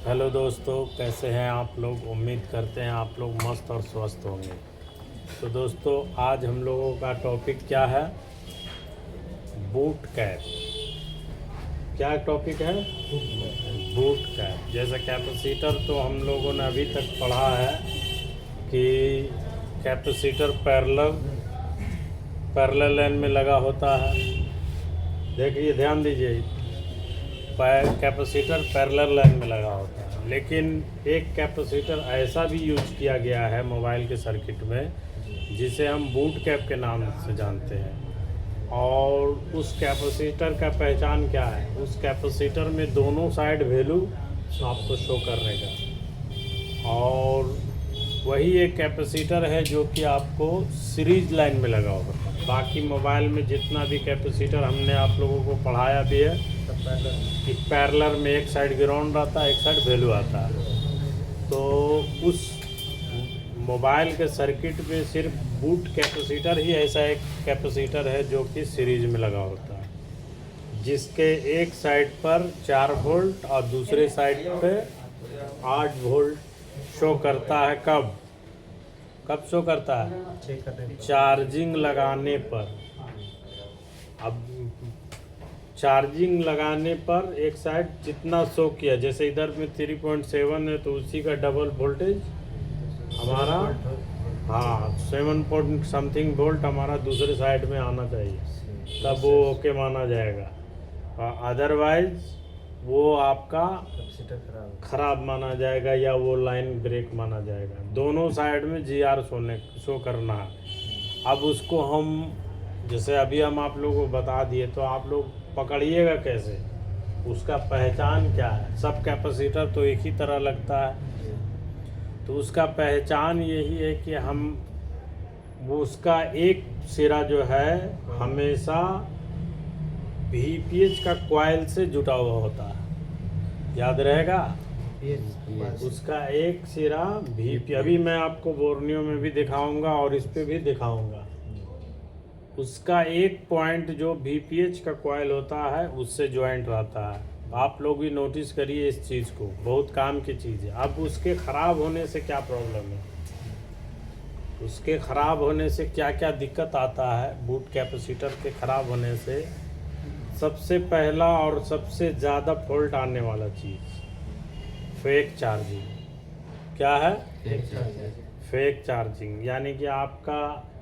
Hello दोस्तों, कैसे हैं आप लोग। उम्मीद करते हैं आप लोग मस्त और स्वस्थ होंगे। तो दोस्तों, आज हम लोगों का टॉपिक क्या है? Boot cap. क्या टॉपिक है? Boot cap. जैसे कैपेसिटर तो हम लोगों ने अभी तक पढ़ा है कि कैपेसिटर पैरेलल लाइन में लगा होता है। देखिए, ध्यान दीजिए, कैपेसिटर पैरेलल लाइन में लगा होता है, लेकिन एक कैपेसिटर ऐसा भी यूज किया गया है मोबाइल के सर्किट में जिसे हम बूट कैप के नाम से जानते हैं। और उस कैपेसिटर का पहचान क्या है? उस कैपेसिटर में दोनों साइड वैल्यू आपको शो करने का। और वही एक कैपेसिटर है जो कि आपको सीरीज लाइन में लगा होगा। बाकी मोबाइल में जितना भी कैपेसिटर हमने आप लोगों को पढ़ाया भी है कि पैरेलल में एक साइड ग्राउंड रहता है, एक साइड वैल्यू आता है। तो उस मोबाइल के सर्किट में सिर्फ बूट कैपेसिटर ही ऐसा एक कैपेसिटर है जो कि सीरीज में लगा होता है, जिसके एक साइड पर 4 वोल्ट और दूसरे साइड पे 8 वोल्ट शो करता है। कब शो करता है? चार्जिंग लगाने पर। अब चार्जिंग लगाने पर एक साइड जितना शो किया, जैसे इधर में 3.7 है तो उसी का डबल वोल्टेज हमारा 7 पॉइंट समथिंग वोल्ट हमारा दूसरे साइड में आना चाहिए, तब वो ओके माना जाएगा। अदरवाइज वो आपका खराब माना जाएगा या वो लाइन ब्रेक माना जाएगा। दोनों साइड में GR शो करना है। अब उसको हम जैसे अभी हम आप लोगों को बता दिए, तो आप लोग पकड़िएगा कैसे, उसका पहचान क्या है। सब कैपेसिटर तो एक ही तरह लगता है, तो उसका पहचान यही है कि हम वो उसका एक सिरा जो है हमेशा VPH का कॉइल से जुटा हुआ होता है, याद रहेगा। उसका एक सिरा अभी मैं आपको बोर्नियो में भी दिखाऊंगा और इस पे भी दिखाऊंगा। उसका एक पॉइंट जो VPH का कॉइल होता है उससे ज्वाइंट रहता है। आप लोग भी नोटिस करिए इस चीज़ को, बहुत काम की चीज़ है। अब उसके ख़राब होने से क्या प्रॉब्लम है, उसके ख़राब होने से क्या क्या दिक्कत आता है। बूट कैपेसिटर के ख़राब होने से सबसे पहला और सबसे ज़्यादा फॉल्ट आने वाला चीज़ फेक चार्जिंग। क्या है? Fake charging. यानी कि आपका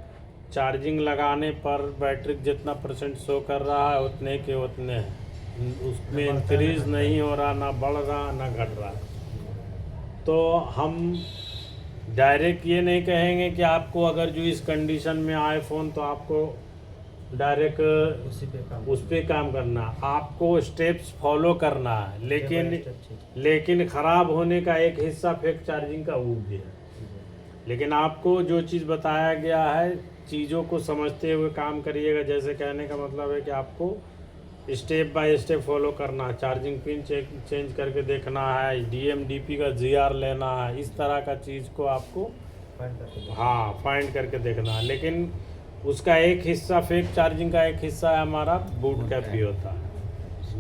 चार्जिंग लगाने पर बैटरी जितना परसेंट शो कर रहा है उतने के उतने हैं, उसमें इंक्रीज नहीं हो रहा, ना बढ़ रहा ना घट रहा। तो हम डायरेक्ट ये नहीं कहेंगे कि आपको अगर जो इस कंडीशन में आए फ़ोन तो आपको डायरेक्ट उस पर काम करना, आपको स्टेप्स फॉलो करना है। लेकिन ख़राब होने का एक हिस्सा फेक चार्जिंग का वो भी है। लेकिन आपको जो चीज़ बताया गया है, चीज़ों को समझते हुए काम करिएगा। जैसे कहने का मतलब है कि आपको स्टेप बाय स्टेप फॉलो करना है। चार्जिंग पिन चेंज करके देखना है, DMDP का GR लेना है, इस तरह का चीज़ को आपको फाइंड करके देखना है। लेकिन उसका एक हिस्सा फेक चार्जिंग का एक हिस्सा है हमारा बूट कैप भी होता है।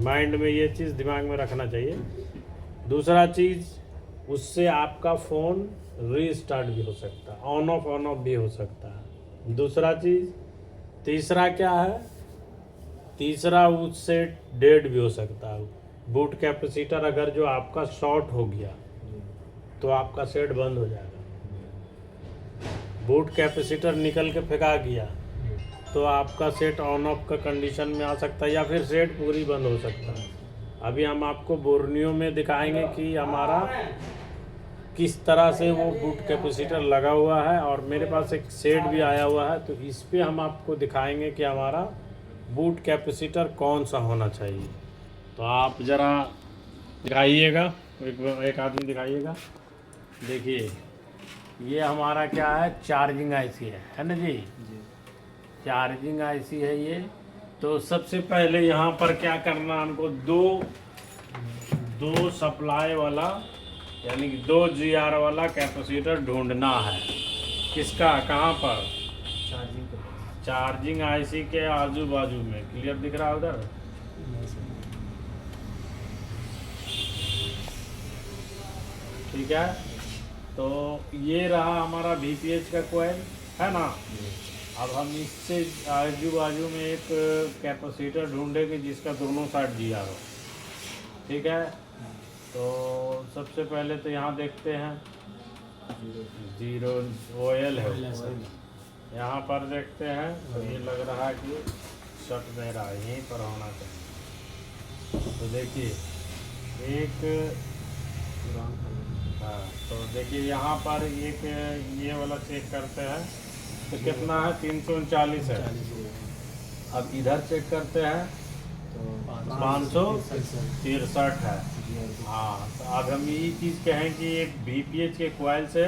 माइंड में ये चीज़ दिमाग में रखना चाहिए। दूसरा चीज़, उससे आपका फ़ोन रीस्टार्ट भी हो सकता है, ऑन ऑफ भी हो सकता है। दूसरा चीज़, तीसरा क्या है? तीसरा, उससे डेड भी हो सकता है। बूट कैपेसिटर अगर जो आपका शॉर्ट हो गया तो आपका सेट बंद हो जाएगा। बूट कैपेसिटर निकल के फेंका गया तो आपका सेट ऑन ऑफ का कंडीशन में आ सकता है, या फिर सेट पूरी बंद हो सकता है। अभी हम आपको बोर्नियो में दिखाएंगे कि हमारा किस तरह से वो बूट कैपेसिटर लगा हुआ है, और मेरे पास एक सेट भी आया हुआ है, तो इस पे हम आपको दिखाएंगे कि हमारा बूट कैपेसिटर कौन सा होना चाहिए। तो आप ज़रा दिखाइएगा, एक आदमी दिखाइएगा। देखिए, ये हमारा क्या है, चार्जिंग IC है ना जी। चार्जिंग IC है ये। तो सबसे पहले यहाँ पर क्या करना, हमको दो सप्लाई वाला यानी कि 2 GR वाला कैपेसिटर ढूंढना है। किसका? कहाँ पर? चार्जिंग IC के आजू बाजू में। क्लियर दिख रहा है उधर? ठीक है। तो ये रहा हमारा VPH का कोयल, है ना। अब हम इससे आजू बाजू में एक कैपेसिटर ढूंढेंगे जिसका दोनों साइड GR हो, ठीक है। तो सबसे पहले तो यहाँ देखते हैं 0 OL है, यहाँ पर देखते हैं। तो ये लग रहा है कि शट नहीं रहा, यहीं पर होना चाहिए। तो देखिए एक, हाँ, तो देखिए यहाँ पर एक ये वाला चेक करते हैं तो कितना है, 339 है। अब इधर चेक करते हैं तो 563 है। हाँ, तो अब हम यही चीज़ कहें कि एक VPH के कोयल से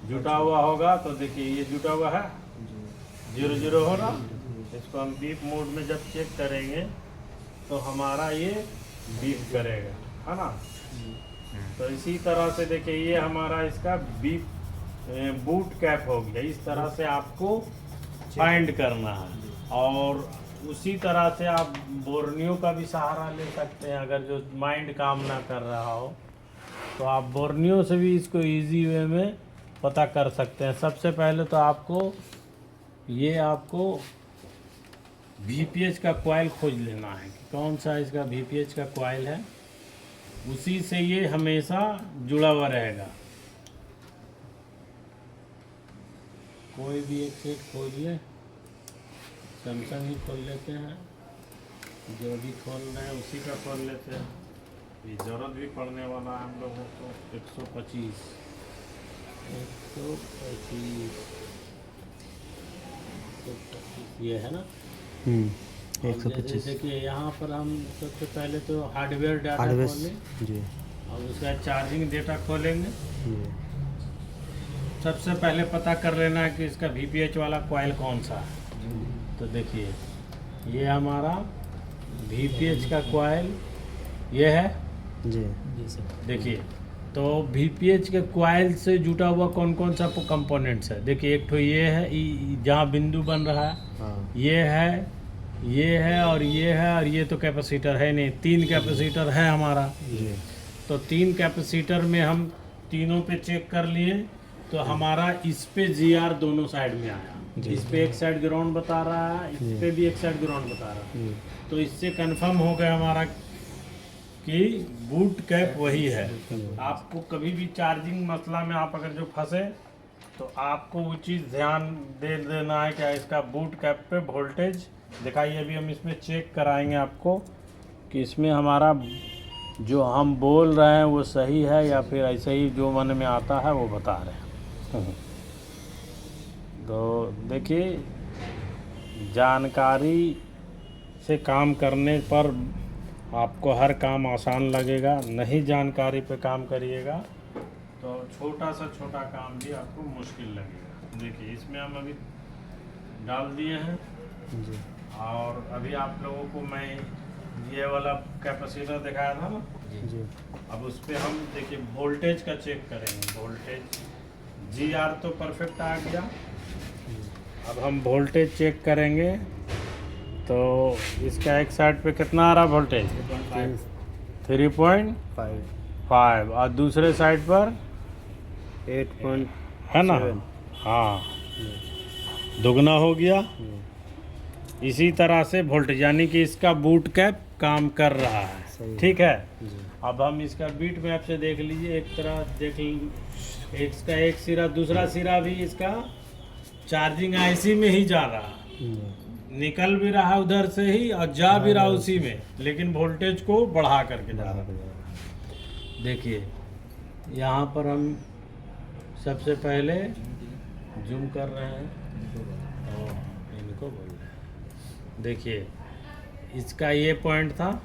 जुटा हुआ होगा। तो देखिए ये जुटा हुआ है, 0 हो रहा। इसको हम बीप मोड में जब चेक करेंगे तो हमारा ये बीप करेगा, है ना। तो इसी तरह से देखिए ये हमारा इसका बीप बूट कैप हो गया। इस तरह से आपको फाइंड करना है, और उसी तरह से आप बोर्नियो का भी सहारा ले सकते हैं। अगर जो माइंड काम ना कर रहा हो तो आप बोर्नियो से भी इसको इजी वे में पता कर सकते हैं। सबसे पहले तो आपको VPH का कॉइल खोज लेना है कि कौन सा इसका VPH का कॉइल है, उसी से ये हमेशा जुड़ा हुआ रहेगा। कोई भी एक सेट खोज ले, सैमसंग ही खोल लेते हैं, जो भी खोल रहे हैं उसी का खोल लेते हैं। ये ज़रूरत भी पड़ने वाला है हम लोगों को। 125 ये है ना। 125। देखिए यहाँ पर हम सबसे पहले तो हार्डवेयर डाटा खोलें जी, और उसका चार्जिंग डेटा खोलेंगे। जी, सबसे पहले पता कर लेना है कि इसका VPH वाला कॉइल कौन सा है। तो देखिए ये हमारा VPH का कॉइल ये है जी, देखिए। तो VPH के कॉइल से जुटा हुआ कौन कौन सा कंपोनेंट्स है, देखिए एक तो ये है जहाँ बिंदु बन रहा है, हाँ, ये है और ये है, और ये तो कैपेसिटर है नहीं, 3 कैपेसिटर है हमारा। जी, तो 3 कैपेसिटर में हम तीनों पे चेक कर लिए। तो हमारा इस पे GR दोनों साइड में आया, इस पे एक साइड ग्राउंड बता रहा है, इस पे भी एक साइड ग्राउंड बता रहा है। तो इससे कंफर्म हो गया हमारा कि बूट कैप वही है। आपको कभी भी चार्जिंग मसला में आप अगर जो फंसे तो आपको वो चीज़ ध्यान दे देना है कि इसका बूट कैप पे वोल्टेज दिखाइए। अभी हम इसमें चेक कराएंगे आपको कि इसमें हमारा जो हम बोल रहे हैं वो सही है या फिर ऐसे ही जो मन में आता है वो बता रहे हैं। तो देखिए जानकारी से काम करने पर आपको हर काम आसान लगेगा, नहीं जानकारी पे काम करिएगा तो छोटा सा छोटा काम भी आपको मुश्किल लगेगा। देखिए इसमें हम अभी डाल दिए हैं जी, और अभी आप लोगों को मैं ये वाला कैपेसिटर दिखाया था ना जी, अब उस पर हम देखिए वोल्टेज का चेक करेंगे। वोल्टेज GR तो परफेक्ट आ गया। अब हम वोल्टेज चेक करेंगे तो इसका एक साइड पे कितना आ रहा वोल्टेज, 3.5 और दूसरे साइड पर 8. है ना। हाँ, दुगना हो गया। इसी तरह से वोल्टेज यानी कि इसका बूट कैप काम कर रहा है, ठीक है। अब हम इसका बीट मैप से देख लीजिए, एक तरह देख इसका एक सिरा दूसरा सिरा भी इसका चार्जिंग IC में ही जा रहा है, निकल भी रहा उधर से ही और जा भी रहा उसी में, लेकिन वोल्टेज को बढ़ा करके जा रहा है। देखिए यहाँ पर हम सबसे पहले जूम कर रहे हैं और इनको बोल रहे हैं। देखिए इसका ये पॉइंट था,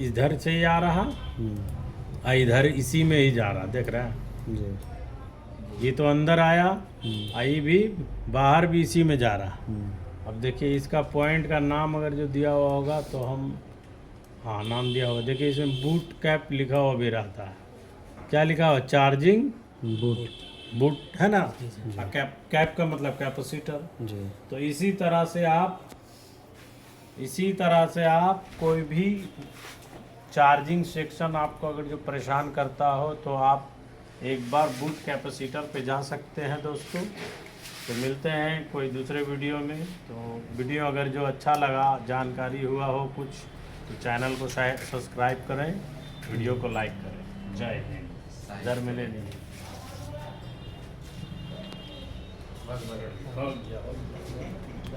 इधर से ही आ रहा और इधर इसी में ही जा रहा, देख रहा है। ये तो अंदर आया, आई भी बाहर भी इसी में जा रहा। अब देखिए इसका पॉइंट का नाम अगर जो दिया हुआ होगा तो हम, हाँ नाम दिया हुआ, देखिए इसमें बूट कैप लिखा हुआ भी रहता है। क्या लिखा हुआ, चार्जिंग बूट है ना। कैप का मतलब कैपेसिटर। तो इसी तरह से आप कोई भी चार्जिंग सेक्शन आपको अगर जो परेशान करता हो तो आप एक बार बूट कैपेसिटर पे जा सकते हैं दोस्तों। तो मिलते हैं कोई दूसरे वीडियो में। तो वीडियो अगर जो अच्छा लगा, जानकारी हुआ हो कुछ, तो चैनल को सब्सक्राइब करें, वीडियो को लाइक करें। जय हिंद। इधर मिले नहीं। बस बस